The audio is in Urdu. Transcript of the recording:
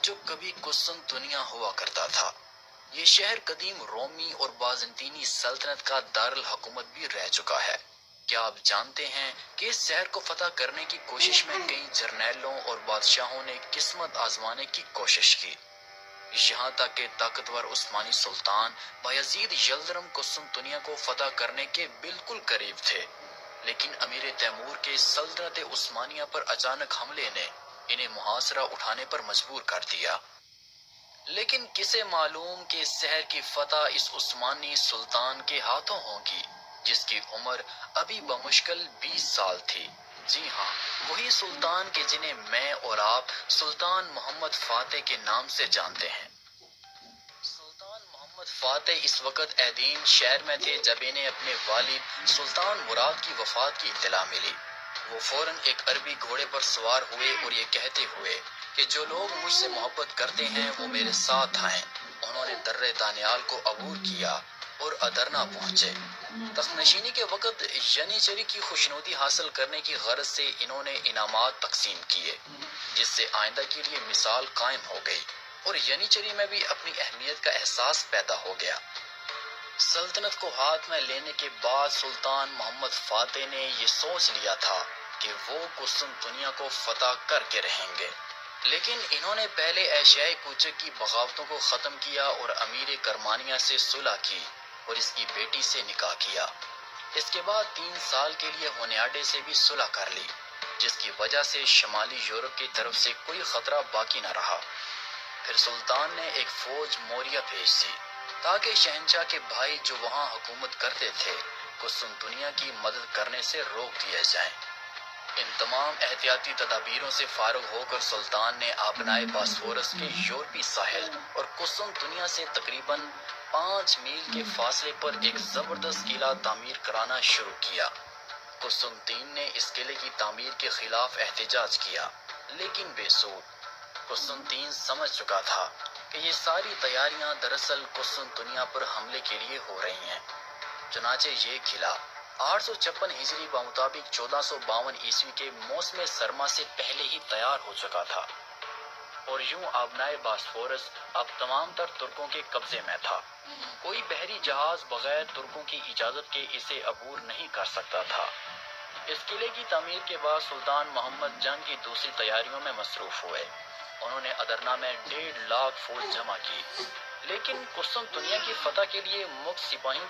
جو کبھی قسطنطنیہ ہوا کرتا تھا۔ یہ شہر قدیم رومی اور بازنطینی سلطنت کا دارالحکومت بھی رہ چکا ہے۔ کیا آپ جانتے ہیں کہ اس شہر کو فتح کرنے کی کوشش میں کئی جرنیلوں اور بادشاہوں نے قسمت آزمانے کی کوشش کی؟ یہاں تک کہ طاقتور عثمانی سلطان بایزید یلدرم قسطنطنیہ کو فتح کرنے کے بالکل قریب تھے، لیکن امیر تیمور کے سلطنت عثمانیہ پر اچانک حملے نے انہیں محاصرہ اٹھانے پر مجبور کر دیا۔ لیکن کسے معلوم کہ اس شہر کی فتح اس عثمانی سلطان کے ہاتھوں ہوگی، جس کی عمر ابھی بمشکل 20 سال تھی۔ جی ہاں، وہی سلطان کہ جنہیں میں اور آپ سلطان محمد فاتح کے نام سے جانتے ہیں۔ سلطان محمد فاتح اس وقت ایدین شہر میں تھے جب انہیں اپنے والد سلطان مراد کی وفات کی اطلاع ملی۔ وہ فوراً ایک عربی گھوڑے پر سوار ہوئے اور یہ کہتے ہوئے کہ جو لوگ مجھ سے محبت کرتے ہیں وہ میرے ساتھ آئیں، انہوں نے درہ دانیال کو عبور کیا اور ادرنا پہنچے۔ تخت نشینی کے وقت ینیچری کی خوشنودی حاصل کرنے کی غرض سے انہوں نے انعامات تقسیم کیے، جس سے آئندہ کے لیے مثال قائم ہو گئی اور ینیچری میں بھی اپنی اہمیت کا احساس پیدا ہو گیا۔ سلطنت کو ہاتھ میں لینے کے بعد سلطان محمد فاتح نے یہ سوچ لیا تھا کہ وہ قسطنطنیہ کو فتح کر کے رہیں گے، لیکن انہوں نے پہلے ایشیائے کوچک کی بغاوتوں کو ختم کیا اور امیر کرمانیہ سے صلح کی اور اس کی بیٹی سے نکاح کیا۔ اس کے بعد 3 سال کے لیے ہونیاڈے سے بھی صلح کر لی، جس کی وجہ سے شمالی یورپ کی طرف سے کوئی خطرہ باقی نہ رہا۔ پھر سلطان نے ایک فوج موریہ بھیج دی تاکہ شہنشاہ کے بھائی جو وہاں حکومت کرتے تھے قسطنطنیہ کی مدد کرنے سے روک دیے جائیں۔ ان تمام احتیاطی تدابیروں سے فارغ ہو کر سلطان نے آبنائے باسفورس کے یورپی ساحل اور قسطنطنیہ سے تقریباً 5 میل کے فاصلے پر ایک زبردست قلعہ تعمیر کرانا شروع کیا۔ قسطنطین نے اس قلعے کی تعمیر کے خلاف احتجاج کیا، لیکن بے سود۔ قسطنطین سمجھ چکا تھا کہ یہ ساری تیاریاں دراصل قسطنطنیہ پر حملے کے لیے ہو رہی ہیں۔ چنانچہ یہ قلعہ 856 ہجری بمطابق 1452 عیسوی کے موسم سرما سے پہلے ہی تیار ہو چکا تھا، اور یوں آبنائے باسفورس اب تمام تر ترکوں کے قبضے میں تھا۔ کوئی بحری جہاز بغیر ترکوں کی اجازت کے اسے عبور نہیں کر سکتا تھا۔ اس قلعے کی تعمیر کے بعد سلطان محمد جنگ کی دوسری تیاریوں میں مصروف ہوئے۔ انہوں نے ادرنا میں 1.5 لاکھ فوج جمع کی، لیکن قسطنطنیہ کی فتح کے لیے مفت سپاہیوں